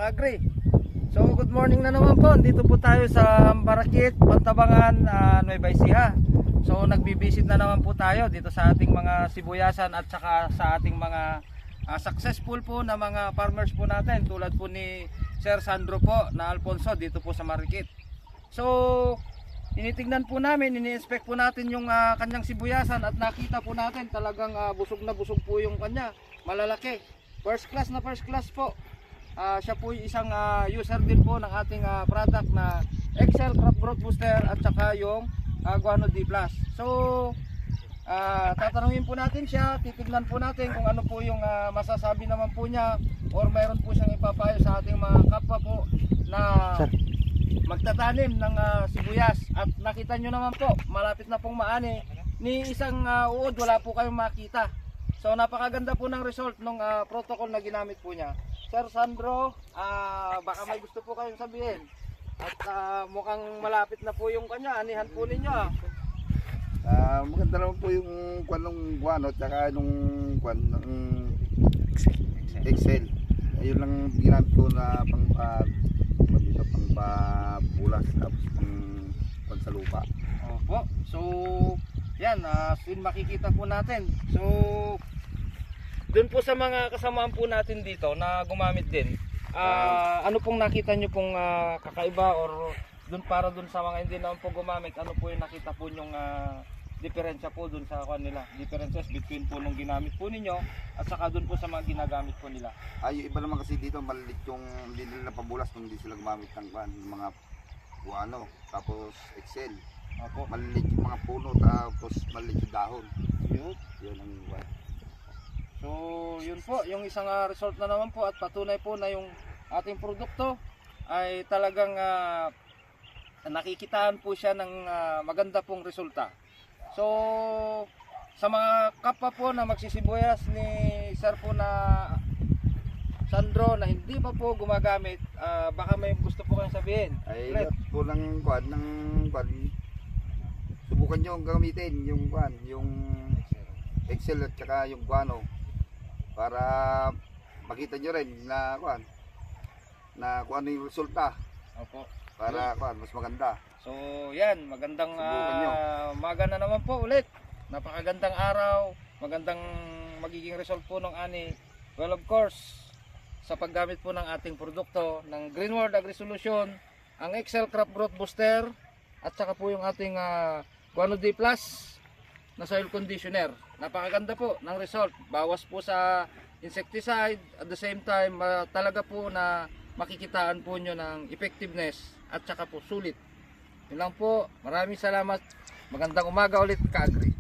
ka-agri. So good morning na naman po. Dito po tayo sa Barakit, Pantabangan, Nueva Ecija. So nagbibisit na naman po tayo dito sa ating mga sibuyasan at saka sa ating mga successful po na mga farmers po natin, tulad po ni Sir Sandro po na Alfonso dito po sa Marikit. So tinitingnan po namin, ini-inspect po natin yung kanyang sibuyasan at nakita po natin talagang busog na busog po yung kanya, malalaki. First class po. Siya po yung isang user din po ng ating product na Excel Crop Growth Booster at saka yung Guano D+. So tatanungin po natin siya, titignan po natin kung ano po yung masasabi naman po niya or mayroon po siyang ipapayo sa ating mga kapwa po na magtatanim ng sibuyas. At nakita nyo naman po, malapit na pong maani, ni isang uod wala po kayong makita. So napakaganda po ng result ng protocol na ginamit po niya. Sir Sandro, baka may gusto po kayong sabihin. At mukhang malapit na po yung kanya, anihan po ninyo. Maganda naman po yung kwan ng guano at saka nung kwan ng Excel. Ayun lang ginamit ko na pangpabulas tapos pang sa lupa. Opo. So yan, makikita po natin. So doon po sa mga kasamaan po natin dito na gumamit din, ano pong nakita nyo pong kakaiba, or doon para doon sa mga hindi naman po gumamit, ano po yung nakita po nyong diferensya po doon sa kanila, differences between po nung ginamit po ninyo at saka doon po sa mga ginagamit po nila? Yung iba naman kasi dito maliit yung hindi nila napabulas kung hindi sila gumamit ng kwan, mga guano tapos Excel. Opo. Maliit yung mga puno tapos maliit yung dahon. Yun ang kwan. So yun po, yung isang result na naman po at patunay po na yung ating produkto ay talagang nakikitaan po siya ng maganda pong resulta. So sa mga kapwa po na magsisibuyas ni Sir po na Sandro na hindi pa po gumagamit, baka may gusto po kayong sabihin. Ay lahat po ng kwan, subukan nyo gamitin yung kwan, yung Excel at saka yung guano para makita nyo rin na kwan, na kung ano yung resulta. Opo. Para kwan, mas maganda. So yan, magandang umaga na naman po ulit. Napakagandang araw, magandang magiging result po ng ani. Well, of course, sa paggamit po ng ating produkto ng Greenworld Agri-Solution, ang Excel Crop Growth Booster at saka po yung ating Guano D+ na soil conditioner. Napakaganda po ng result. Bawas po sa insecticide, at the same time talaga po na makikitaan po nyo ng effectiveness at saka po sulit. Yun lang po. Maraming salamat. Magandang umaga ulit, ka-agri.